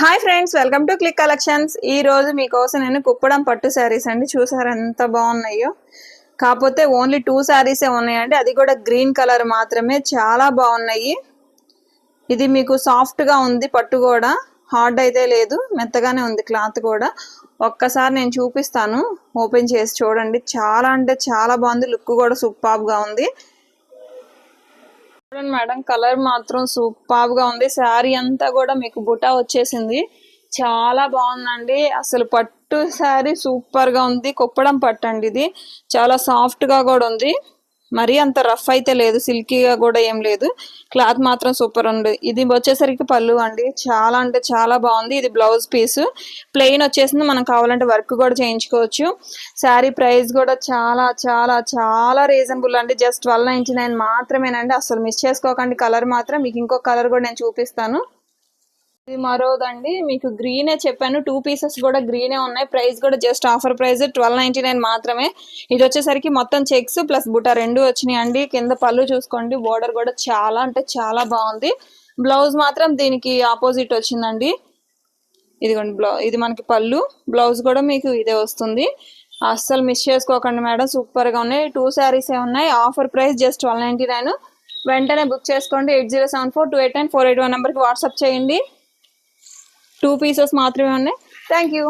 Hi friends, welcome to click collections. ఈ రోజు మీకోసం నేను కుప్పడం పట్టు శారీస్ అండి. చూసారు ఎంత బాగున్నాయో. కాకపోతే ఓన్లీ 2 శారీసే ఉన్నాయండి, అది కూడా గ్రీన్ కలర్ మాత్రమే. చాలా బాగున్నాయి. ఇది మీకు సాఫ్ట్గా ఉంది, పట్టు కూడా హార్డ్ అయితే లేదు, మెత్తగానే ఉంది క్లాత్ కూడా. ఒక్కసారి నేను చూపిస్తాను, ఓపెన్ చేసి చూడండి. చాలా అంటే చాలా బాగుంది, లుక్ కూడా సూపర్గా ఉంది. చూడండి మేడం, కలర్ మాత్రం సూపర్ గా ఉంది. శారీ అంతా కూడా మీకు బుటా వచ్చేసింది. చాలా బాగుందండి. అసలు పట్టు శారీ సూపర్ గా ఉంది. కుప్పడం పట్టు అండి ఇది. చాలా సాఫ్ట్ గా కూడా ఉంది, మరీ అంత రఫ్ అయితే లేదు, సిల్కీగా కూడా ఏం లేదు. క్లాత్ మాత్రం సూపర్ ఉంది. ఇది వచ్చేసరికి పళ్ళు అండి. చాలా అంటే చాలా బాగుంది. ఇది బ్లౌజ్ పీస్ ప్లెయిన్ వచ్చేసింది. మనం కావాలంటే వర్క్ కూడా చేయించుకోవచ్చు. శారీ ప్రైస్ కూడా చాలా చాలా చాలా రీజనబుల్ అండి. జస్ట్ 1299 మాత్రమేనండి. అసలు మిస్ చేసుకోకండి. కలర్ మాత్రం మీకు ఇంకో కలర్ కూడా నేను చూపిస్తాను. ఇది మరోదండి, మీకు గ్రీనే చెప్పాను. 2 పీసెస్ కూడా గ్రీనే ఉన్నాయి. ప్రైస్ కూడా జస్ట్ ఆఫర్ ప్రైస్ 1299 మాత్రమే. ఇది వచ్చేసరికి మొత్తం చెక్స్ ప్లస్ బుటా 2 వచ్చినాయి అండి. కింద పళ్ళు చూసుకోండి, బోర్డర్ కూడా చాలా అంటే చాలా బాగుంది. బ్లౌజ్ మాత్రం దీనికి ఆపోజిట్ వచ్చిందండి. ఇదిగోండి ఇది మనకి పళ్ళు, బ్లౌజ్ కూడా మీకు ఇదే వస్తుంది. అస్సలు మిస్ చేసుకోకండి మేడం, సూపర్ గా ఉన్నాయి. 2 శారీసే ఉన్నాయి. Offer price just 1299. వెంటనే బుక్ చేసుకోండి. 8074289481 నెంబర్కి వాట్సాప్ చేయండి. 2 పీసెస్ మాత్రమే ఉన్నాయి. Thank you.